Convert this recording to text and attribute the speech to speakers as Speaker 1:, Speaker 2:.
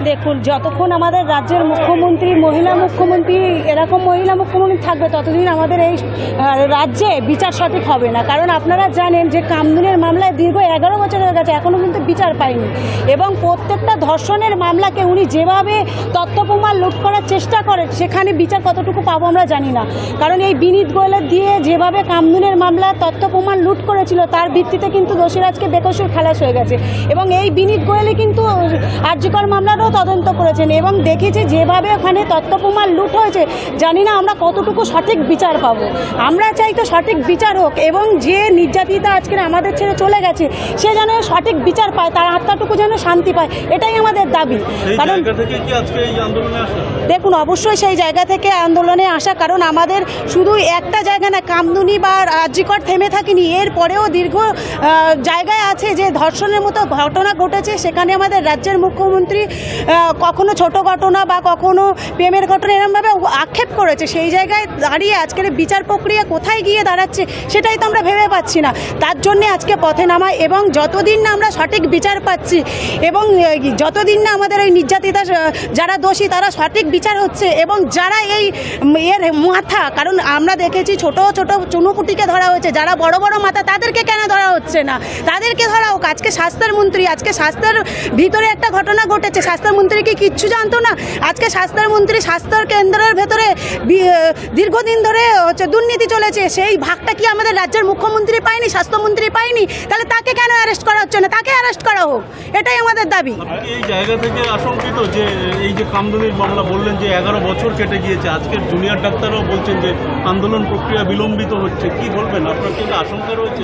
Speaker 1: দেখুন, যতক্ষণ আমাদের রাজ্যের মুখ্যমন্ত্রী মহিলা মুখ্যমন্ত্রী এরকম মহিলা মুখ্যমন্ত্রী থাকবে ততদিন আমাদের এই রাজ্যে বিচার সঠিক হবে না। কারণ আপনারা জানেন যে কামদুনির মামলায় দীর্ঘ 11 বছর হয়ে গেছে, এখনও কিন্তু বিচার পায়নি। এবং প্রত্যেকটা ধর্ষণের মামলাকে উনি যেভাবে তথ্য প্রমাণ লুট করার চেষ্টা করেন সেখানে বিচার কতটুকু পাবো আমরা জানি না। কারণ এই বিনীত গোয়েলের দিয়ে যেভাবে কামদুনির মামলা তথ্য প্রমাণ লুট করেছিল তার ভিত্তিতে কিন্তু দোষীরা আজকে বেকসুর খালাস হয়ে গেছে। এবং এই বিনীত গোয়েলই কিন্তু আরজিকর মামলারও তদন্ত করেছেন এবং দেখেছি যেভাবে ওখানে তথ্য প্রমাণ লুট হয়েছে, জানি না আমরা কতটুকু সঠিক বিচার পাবো। আমরা চাই তো সঠিক বিচার হোক এবং যে নির্যাতিতা আজকে আমাদের ছেড়ে চলে গেছে সে যেন সঠিক বিচার পায়, তার আত্মাটুকু যেন শান্তি পায়, এটাই আমাদের দাবি। কারণ দেখুন, অবশ্যই সেই জায়গা থেকে আন্দোলনে আসা, কারণ আমাদের শুধু একটা জায়গা না, কামদুনি বা আরজিকর থেমে থাকেনি, এর পরেও দীর্ঘ জায়গায় আছে যে ধর্ষণের মতো ঘটনা ঘটেছে। সেখানে আমাদের রাজ্যের মুখ্যমন্ত্রী কখনো ছোট ঘটনা বা কখনো প্রেমের ঘটনা এরকমভাবে আক্ষেপ করেছে। সেই জায়গায় দাঁড়িয়ে আজকের বিচার প্রক্রিয়া কোথায় গিয়ে দাঁড়াচ্ছে সেটাই তো আমরা ভেবে পাচ্ছি না। তার জন্যে আজকে পথে নামা এবং যতদিন না আমরা সঠিক বিচার পাচ্ছি এবং যতদিন না আমাদের এই নির্যাতিতা যারা দোষী তারা সঠিক বিচার হচ্ছে এবং যারা এর মাথা, কারণ আমরা দেখেছি ছোট ছোট চুনুপুটিকে ধরা হয়েছে, যারা বড় বড় মাথা তাদেরকে কেন ধরা হচ্ছে না? তাদেরকে ধরা হোক। আজকে স্বাস্থ্যের মন্ত্রী, আজকে স্বাস্থ্যের ভিতরে একটা ঘটনা ঘটেছে, স্বাস্থ্যমন্ত্রী কি কিচ্ছু জানতো না? আজকে স্বাস্থ্যের মন্ত্রী স্বাস্থ্য কেন্দ্রের ভেতরে দীর্ঘদিন ধরে দুর্নীতি চলেছে, সেই ভাগটা কি আমাদের রাজ্যের মুখ্যমন্ত্রী পায়নি, স্বাস্থ্যমন্ত্রী পায়নি? তাহলে তাকে কেন অ্যারেস্ট করা হচ্ছে না? তাকে অ্যারেস্ট করা হোক, এটাই আমাদের দাবি।
Speaker 2: এই জায়গা থেকে আশঙ্কিত যে এই যে কামদুনির মামলা বললেন যে 11 বছর কেটে গিয়েছে, আজকের জুনিয়র ডাক্তাররাও বলছেন যে আন্দোলন প্রক্রিয়া বিলম্বিত হচ্ছে, কি বলবেন? আপনার কি আশঙ্কা রয়েছে?